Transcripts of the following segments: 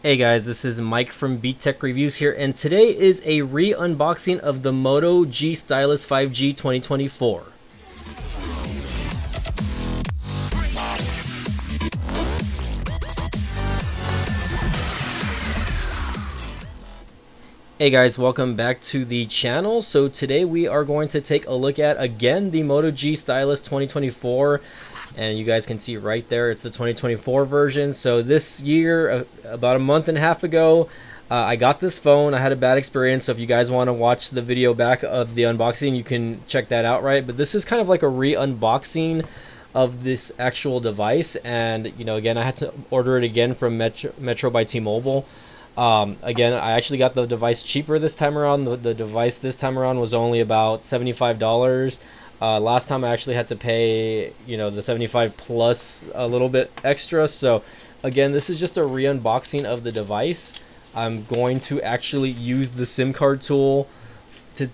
Hey guys, this is Mike from Beat Tech Reviews here, and today is a re-unboxing of the Moto G Stylus 5G 2024. Hey guys, welcome back to the channel. So today we are going to take a look at, again, the Moto G Stylus 2024. And you guys can see right there, it's the 2024 version. So this year, about a month and a half ago, I got this phone. I had a bad experience, so if you guys want to watch the video back of the unboxing, you can check that out, right? But this is kind of like a re-unboxing of this actual device. And, you know, again, I had to order it again from Metro by T-Mobile. Again, I actually got the device cheaper this time around. The device this time around was only about $75. Last time I actually had to pay, you know, the 75 plus a little bit extra. So again, this is just a re-unboxing of the device. I'm going to actually use the SIM card tool to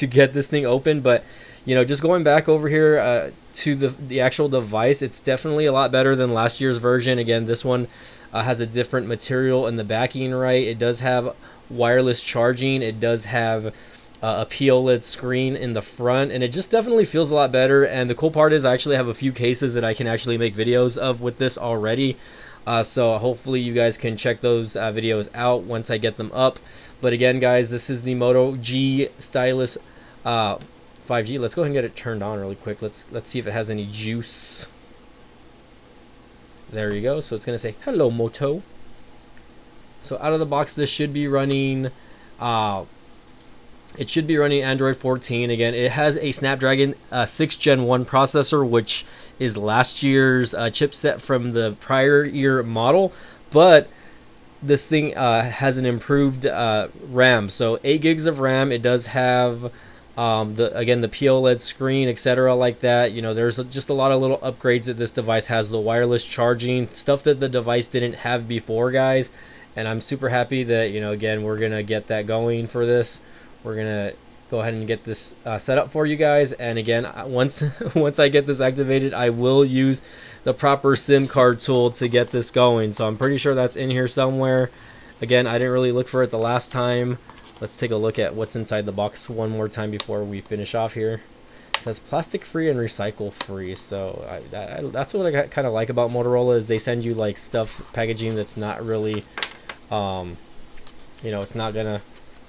get this thing open. But, you know, just going back over here to the actual device, it's definitely a lot better than last year's version. Again, this one has a different material in the backing, right? It does have wireless charging. It does have a POLED screen in the front, and it just definitely feels a lot better. And the cool part is I actually have a few cases that I can actually make videos of with this already. So hopefully you guys can check those videos out once I get them up. But again, guys, this is the Moto G Stylus 5G. Let's go ahead and get it turned on really quick. Let's see if it has any juice. There you go. So it's gonna say hello Moto. So out of the box, this should be running it should be running Android 14. Again, it has a Snapdragon 6 Gen 1 processor, which is last year's chipset from the prior year model. But this thing has an improved RAM. So 8 gigs of RAM. It does have the POLED screen, etc. like that. You know, there's just a lot of little upgrades that this device has. The wireless charging, stuff that the device didn't have before, guys. And I'm super happy that, you know, again, we're going to get that going for this. We're going to go ahead and get this set up for you guys. And again, once I get this activated, I will use the proper SIM card tool to get this going. So I'm pretty sure that's in here somewhere. Again, I didn't really look for it the last time. Let's take a look at what's inside the box one more time before we finish off here. It says plastic free and recycle free. So that's what I kind of like about Motorola, is they send you like stuff, packaging that's not really, you know, it's not gonna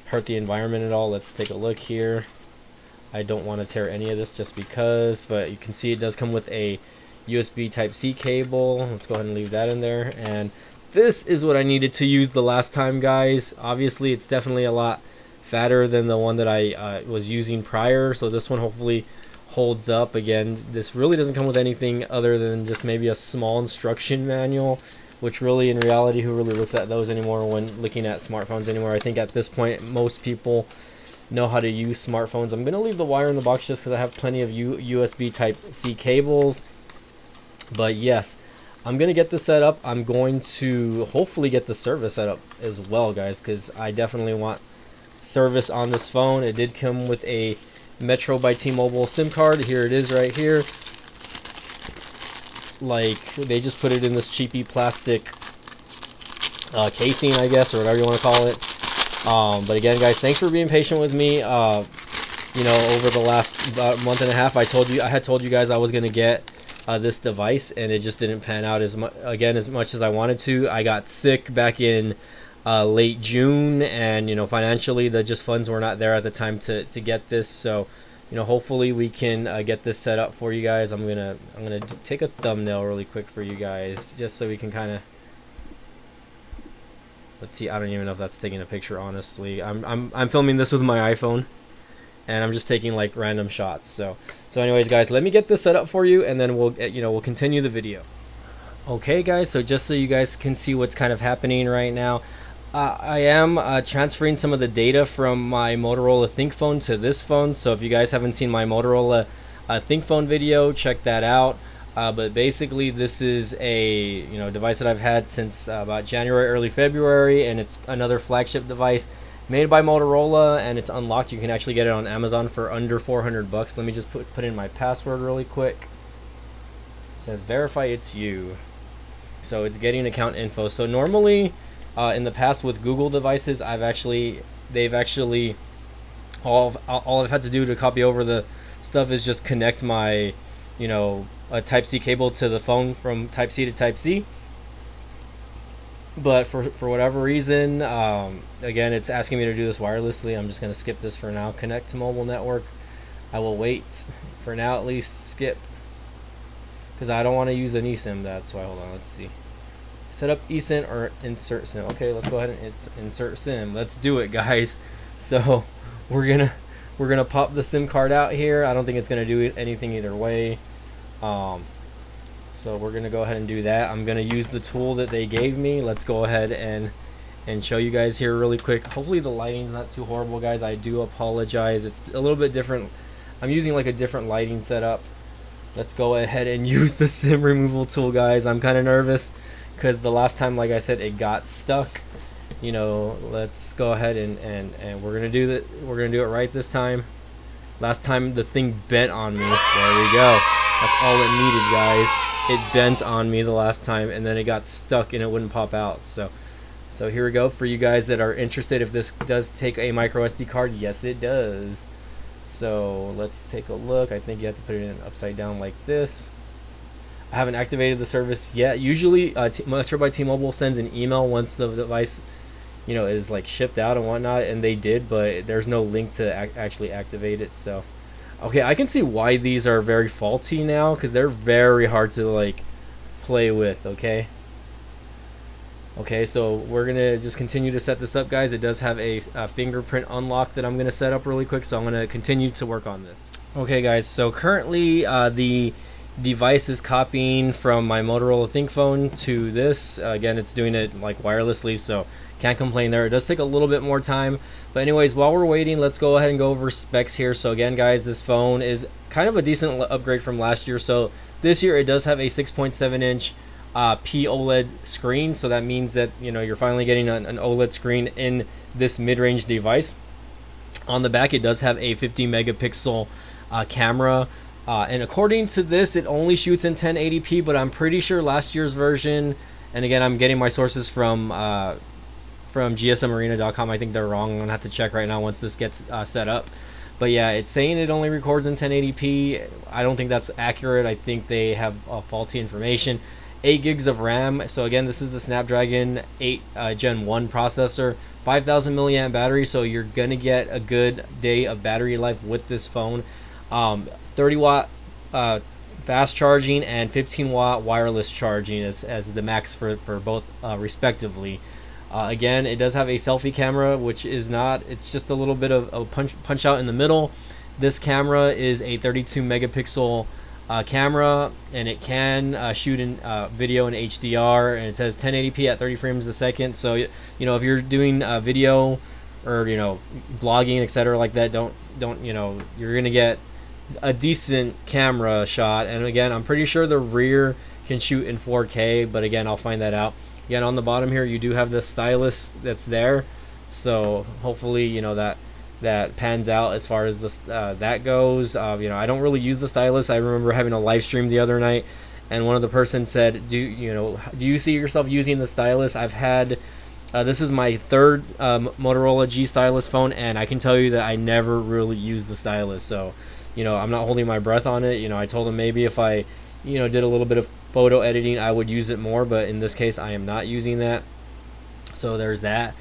hurt the environment at all. Let's take a look here. I don't want to tear any of this just because, but you can see it does come with a USB Type-C cable. Let's go ahead and leave that in there. And this is what I needed to use the last time, guys. Obviously, it's definitely a lot fatter than the one that I was using prior, so this one hopefully holds up. Again, this really doesn't come with anything other than just maybe a small instruction manual, which really, in reality, who really looks at those anymore when looking at smartphones anymore? I think at this point, most people know how to use smartphones. I'm going to leave the wire in the box just because I have plenty of USB Type-C cables. But yes, I'm going to get this set up. I'm going to hopefully get the service set up as well, guys, because I definitely want service on this phone. It did come with a Metro by T-Mobile SIM card. Here it is right here. Like, they just put it in this cheapy plastic casing, I guess, or whatever you want to call it. But again, guys, thanks for being patient with me. You know, over the last about month and a half, I had told you guys I was going to get this device, and it just didn't pan out as much as I wanted to. I got sick back in late June, and, you know, financially the funds were not there at the time to get this. So, you know, hopefully we can get this set up for you guys. I'm gonna take a thumbnail really quick for you guys, just so we can kind of, let's see. I don't even know if that's taking a picture, honestly. I'm filming this with my iPhone, and I'm just taking like random shots. So anyways, guys, let me get this set up for you, and then we'll continue the video. Okay, guys, so just so you guys can see what's kind of happening right now, I am transferring some of the data from my Motorola ThinkPhone to this phone. So if you guys haven't seen my Motorola ThinkPhone video, check that out. But basically, this is a device that I've had since about January, early February, and it's another flagship device made by Motorola, and it's unlocked. You can actually get it on Amazon for under 400 bucks. Let me just put in my password really quick. It says verify it's you. So it's getting account info. So normally In the past with Google devices, they've actually all I've had to do to copy over the stuff is just connect my, a Type C cable to the phone from Type C to Type C. But for whatever reason, again, it's asking me to do this wirelessly. I'm just going to skip this for now. Connect to mobile network. I will wait for now, at least skip, because I don't want to use an eSIM. That's why. Hold on, let's see. Set up eSIM or insert SIM. Okay, let's go ahead and insert SIM. Let's do it, guys. So we're gonna pop the SIM card out here. I don't think it's gonna do anything either way. So we're gonna go ahead and do that. I'm gonna use the tool that they gave me. Let's go ahead and show you guys here really quick. Hopefully the lighting's not too horrible, guys. I do apologize. It's a little bit different. I'm using like a different lighting setup. Let's go ahead and use the SIM removal tool, guys. I'm kind of nervous because the last time, like I said, it got stuck. Let's go ahead and we're gonna do that. We're gonna do it right this time. Last time the thing bent on me. There we go. That's all it needed, guys. It bent on me the last time, and then it got stuck and it wouldn't pop out. So here we go. For you guys that are interested, if this does take a micro SD card, yes, it does. So let's take a look. I think you have to put it in upside down like this. I haven't activated the service yet. Usually, Metro by T-Mobile sends an email once the device, is like shipped out and whatnot, and they did, but there's no link to actually activate it. So, okay, I can see why these are very faulty now, because they're very hard to like play with. Okay, so we're gonna just continue to set this up, guys. It does have a fingerprint unlock that I'm gonna set up really quick, so I'm gonna continue to work on this. Okay, guys, so currently the device is copying from my Motorola ThinkPhone to this. Again, it's doing it like wirelessly, so can't complain there. It does take a little bit more time, but anyways, while we're waiting, let's go ahead and go over specs here. So again, guys, this phone is kind of a decent upgrade from last year. So this year it does have a 6.7-inch POLED screen, so that means that you're finally getting an OLED screen in this mid-range device. On the back, it does have a 50 megapixel camera, and according to this, it only shoots in 1080p, but I'm pretty sure last year's version, and again, I'm getting my sources from gsmarina.com. I think they're wrong. I'm gonna have to check right now once this gets set up. But yeah, it's saying it only records in 1080p. I don't think that's accurate. I think they have faulty information. 8 gigs of RAM. So again, this is the Snapdragon 8 Gen 1 processor, 5,000 milliamp battery, so you're gonna get a good day of battery life with this phone. 30 watt fast charging and 15 watt wireless charging as the max for both respectively. Again, it does have a selfie camera, which is not, it's just a little bit of a punch out in the middle. This camera is a 32 megapixel camera, and it can shoot in video in HDR, and it says 1080p at 30 frames a second. So if you're doing video or vlogging, etc. like that, don't you're gonna get a decent camera shot. And again, I'm pretty sure the rear can shoot in 4K, but again, I'll find that out. Again, on the bottom here, you do have the stylus that's there, so hopefully that pans out as far as this that goes. I don't really use the stylus. I remember having a live stream the other night, and one of the person said, do you see yourself using the stylus? I've had this is my third Motorola G stylus phone, and I can tell you that I never really use the stylus. So I'm not holding my breath on it. I told him maybe if I did a little bit of photo editing, I would use it more, but in this case I am not using that. So there's that.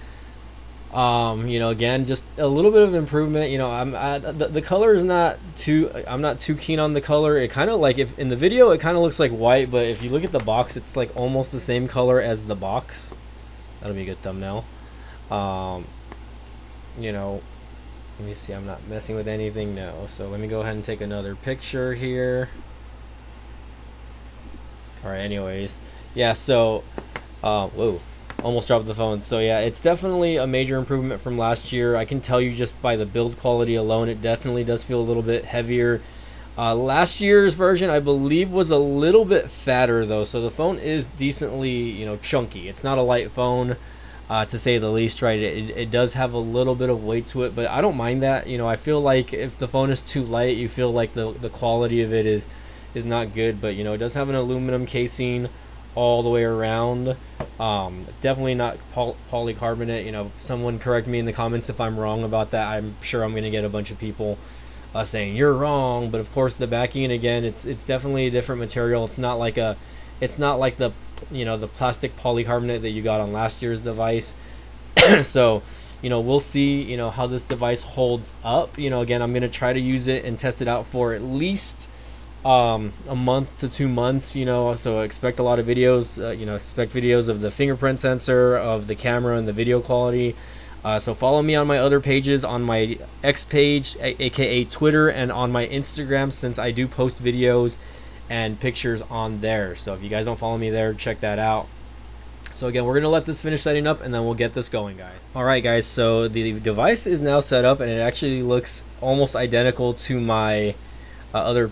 Again, just a little bit of improvement. The color is not too, I'm not too keen on the color. It kind of like, if in the video it kind of looks like white, but if you look at the box, it's like almost the same color as the box. That'll be a good thumbnail. Let me see, I'm not messing with anything, no. So let me go ahead and take another picture here. Alright, anyways, yeah, so whoa, almost dropped the phone. So yeah, it's definitely a major improvement from last year. I can tell you just by the build quality alone, it definitely does feel a little bit heavier. Last year's version, I believe, was a little bit fatter though, so the phone is decently chunky. It's not a light phone, to say the least, right? It does have a little bit of weight to it, but I don't mind that. I feel like if the phone is too light, you feel like the quality of it is not good. But it does have an aluminum casing all the way around. Definitely not polycarbonate. You know, someone correct me in the comments if I'm wrong about that. I'm sure I'm gonna get a bunch of people saying you're wrong, but of course the backing, again, it's definitely a different material. It's not like the, you know, the plastic polycarbonate that you got on last year's device. So, you know, we'll see, you know, how this device holds up. You know, again, I'm gonna try to use it and test it out for at least a month to 2 months. You know, so expect a lot of videos. You know, expect videos of the fingerprint sensor, of the camera, and the video quality. So follow me on my other pages, on my X page, aka Twitter, and on my Instagram, since I do post videos and pictures on there. So if you guys don't follow me there, check that out. So again, we're gonna let this finish setting up, and then we'll get this going, guys. All right, guys, so the device is now set up, and it actually looks almost identical to my other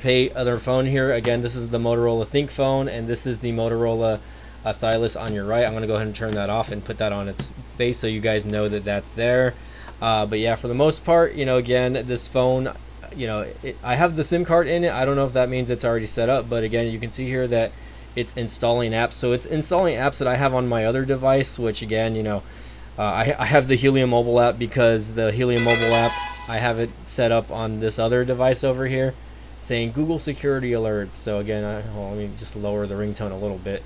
phone here. Again, this is the Motorola Think phone, and this is the Motorola Stylus on your right. I'm gonna go ahead and turn that off and put that on its face so you guys know that that's there. But yeah, for the most part, you know, again, this phone, you know, I have the SIM card in it. I don't know if that means it's already set up, but again, you can see here that it's installing apps. So it's installing apps that I have on my other device, which again, you know, I have the Helium mobile app, because the Helium mobile app, I have it set up on this other device over here saying Google security alerts. So again, let me just lower the ringtone a little bit.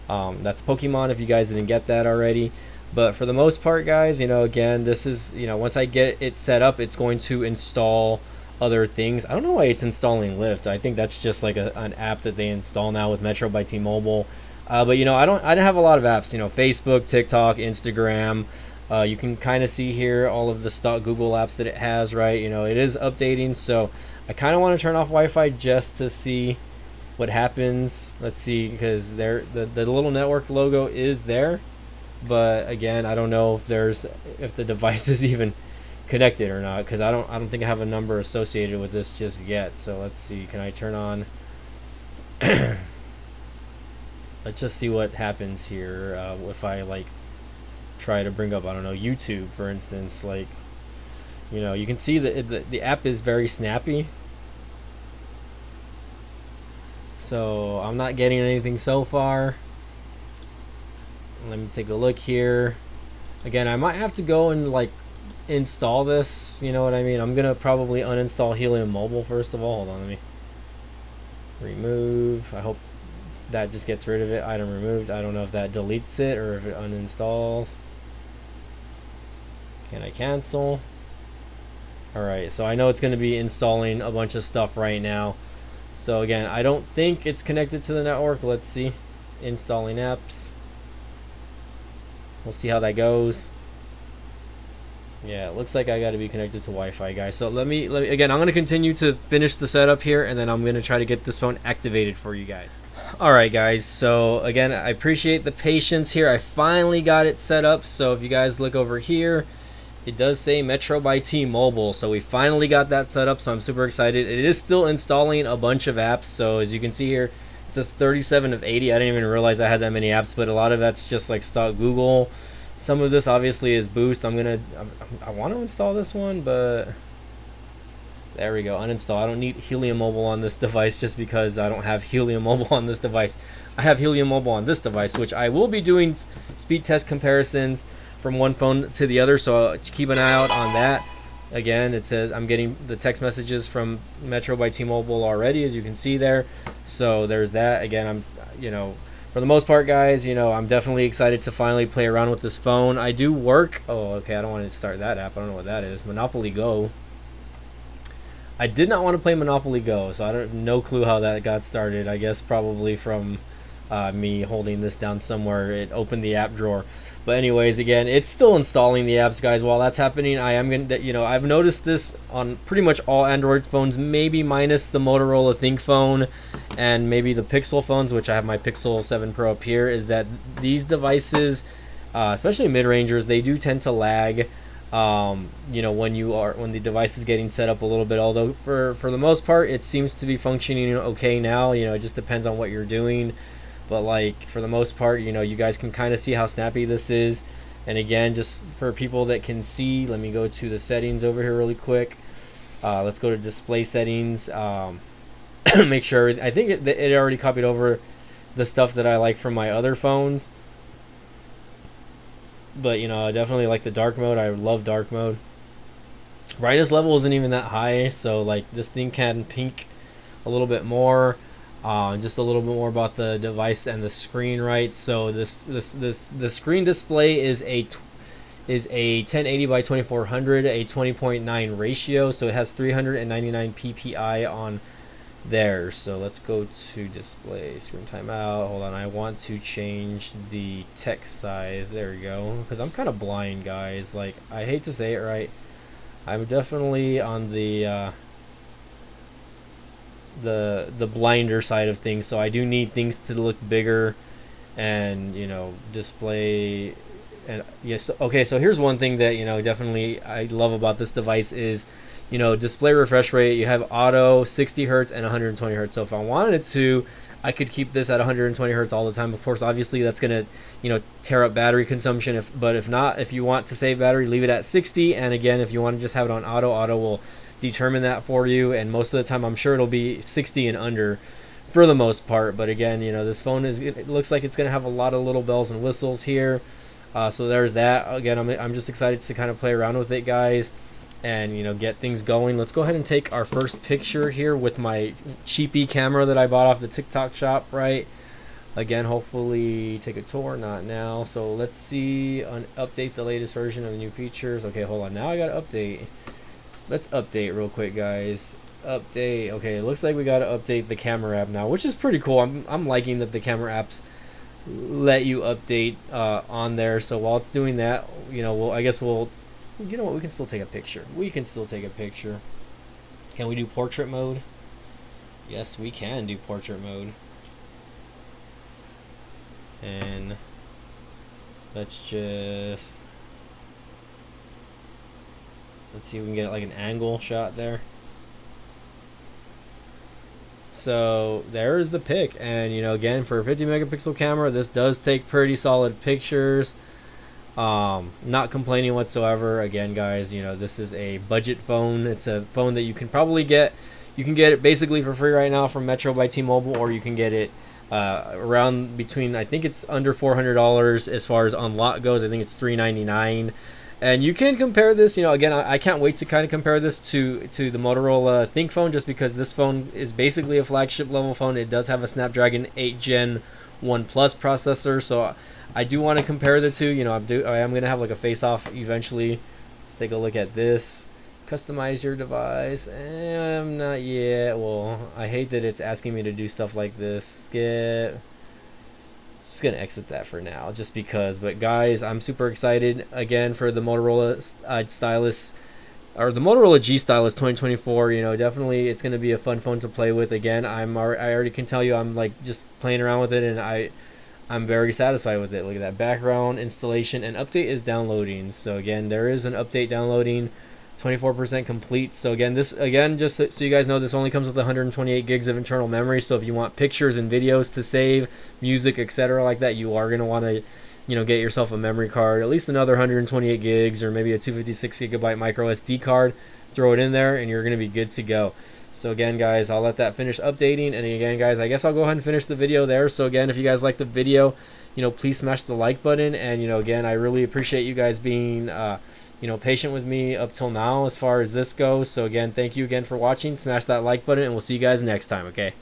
That's Pokemon, if you guys didn't get that already. But for the most part, guys, you know, again, this is, you know, once I get it set up, it's going to install other things. I don't know why it's installing Lyft. I think that's just like an app that they install now with Metro by T-Mobile. But you know, I don't have a lot of apps. You know, Facebook, TikTok, Instagram. You can kind of see here all of the stock Google apps that it has, right? You know, it is updating, so I kind of want to turn off Wi-Fi just to see what happens. Let's see, because the little network logo is there, but again, I don't know if the device is even connected or not, because I don't think I have a number associated with this just yet. So let's see, can I turn on let's just see what happens here if I like try to bring up, I don't know, YouTube, for instance. Like, you know, you can see that the app is very snappy. So I'm not getting anything so far. Let me take a look here. Again, I might have to go and like install this, you know what I mean? I'm gonna probably uninstall Helium Mobile first of all. Hold on, let me remove. I hope that just gets rid of it. Item removed. I don't know if that deletes it or if it uninstalls. Can I cancel? Alright, so I know it's going to be installing a bunch of stuff right now. So again, I don't think it's connected to the network. Let's see. Installing apps. We'll see how that goes. Yeah, it looks like I got to be connected to Wi-Fi, guys. So let me again, I'm going to continue to finish the setup here, and then I'm going to try to get this phone activated for you guys. Alright, guys, so again, I appreciate the patience here. I finally got it set up. So if you guys look over here, it does say Metro by T-Mobile. So we finally got that set up, so I'm super excited. It is still installing a bunch of apps. So as you can see here, it says 37 of 80. I didn't even realize I had that many apps, but a lot of that's just like stock Google. Some of this obviously is Boost. I want to install this one, but there we go, uninstall. I don't need Helium Mobile on this device just because I don't have Helium Mobile on this device. I have Helium Mobile on this device, which I will be doing speed test comparisons from one phone to the other, so keep an eye out on that. Again, it says I'm getting the text messages from Metro by T-Mobile already, as you can see there. So there's that. Again, you know, for the most part, guys, you know, I'm definitely excited to finally play around with this phone. I do work. Oh, okay, I don't want to start that app. I don't know what that is. Monopoly Go. I did not want to play Monopoly Go, so I don't no clue how that got started. I guess probably from me holding this down somewhere. It opened the app drawer. But anyways, again, it's still installing the apps, guys. While that's happening, I am gonna, you know, I've noticed this on pretty much all Android phones, maybe minus the Motorola Think phone and maybe the Pixel phones, which I have my Pixel 7 Pro up here, is that these devices, especially mid-rangers, they do tend to lag. You know, when the device is getting set up a little bit. Although for the most part, it seems to be functioning okay now. You know, it just depends on what you're doing. But like for the most part, you know, you guys can kind of see how snappy this is. And again, just for people that can see, let me go to the settings over here really quick. Let's go to display settings. Make sure, I think it already copied over the stuff that I like from my other phones. But you know, I definitely like the dark mode. I love dark mode. Brightness level isn't even that high, so like this thing can pink a little bit more. Just a little bit more about the device and the screen, right? So the screen display is a 1080 by 2400, a 20.9 ratio, so it has 399 ppi on there. So let's go to display, screen timeout. Hold on, I want to change the text size. There we go, because I'm kind of blind, guys. Like, I hate to say it, right? I'm definitely on the blinder side of things, so I do need things to look bigger and, you know, display. And yes, okay, so here's one thing that, you know, definitely I love about this device is, you know, display refresh rate. You have auto, 60 hertz and 120 hertz. So if I wanted to, I could keep this at 120 hertz all the time. Of course, obviously that's gonna, you know, tear up battery consumption. But if not, if you want to save battery, leave it at 60. And again, if you want to just have it on auto will determine that for you. And most of the time, I'm sure it'll be 60 and under for the most part. But again, you know, this phone it looks like it's gonna have a lot of little bells and whistles here. So there's that. Again, I'm just excited to kind of play around with it, guys, and, you know, get things going. Let's go ahead and take our first picture here with my cheapy camera that I bought off the TikTok shop, right? Again, hopefully take a tour, not now. So let's see, update the latest version of the new features. Okay, hold on, now I gotta update. Let's update real quick, guys. Update. Okay, it looks like we gotta update the camera app now, which is pretty cool. I'm liking that the camera apps let you update on there. So while it's doing that, you know, I guess we'll, you know what, we can still take a picture. We can still take a picture. Can we do portrait mode? Yes, we can do portrait mode. And let's see if we can get like an angle shot there. So there's the pic, and, you know, again, for a 50 megapixel camera, this does take pretty solid pictures. Not complaining whatsoever. Again, guys, you know, this is a budget phone. It's a phone that you can probably get. You can get it basically for free right now from Metro by T-Mobile, or you can get it around between, I think it's under $400 as far as on lot goes. I think it's $399. And you can compare this, you know, again, I can't wait to kind of compare this to the Motorola ThinkPhone, just because this phone is basically a flagship level phone. It does have a Snapdragon 8 Gen 1 Plus processor, so I do want to compare the two. You know, I am going to have like a face-off eventually. Let's take a look at this. Customize your device. Not yet. Well, I hate that it's asking me to do stuff like this. Skip. Just gonna exit that for now, just because. But guys, I'm super excited again for the Motorola Stylus, or the Motorola G Stylus 2024. You know, definitely it's gonna be a fun phone to play with. Again, I already can tell you I'm like just playing around with it, and I'm very satisfied with it. Look at that background installation, and update is downloading. So again, there is an update downloading. 24% complete. So again, just so you guys know, this only comes with 128 gigs of internal memory. So if you want pictures and videos to save, music, etc., like that, you are going to want to, you know, get yourself a memory card, at least another 128 gigs, or maybe a 256 gigabyte micro SD card. Throw it in there, and you're going to be good to go. So again, guys, I'll let that finish updating. And again, guys, I guess I'll go ahead and finish the video there. So again, if you guys like the video, you know, please smash the like button. And, you know, again, I really appreciate you guys being you know, patient with me up till now as far as this goes. So again, thank you again for watching. Smash that like button, and we'll see you guys next time, okay?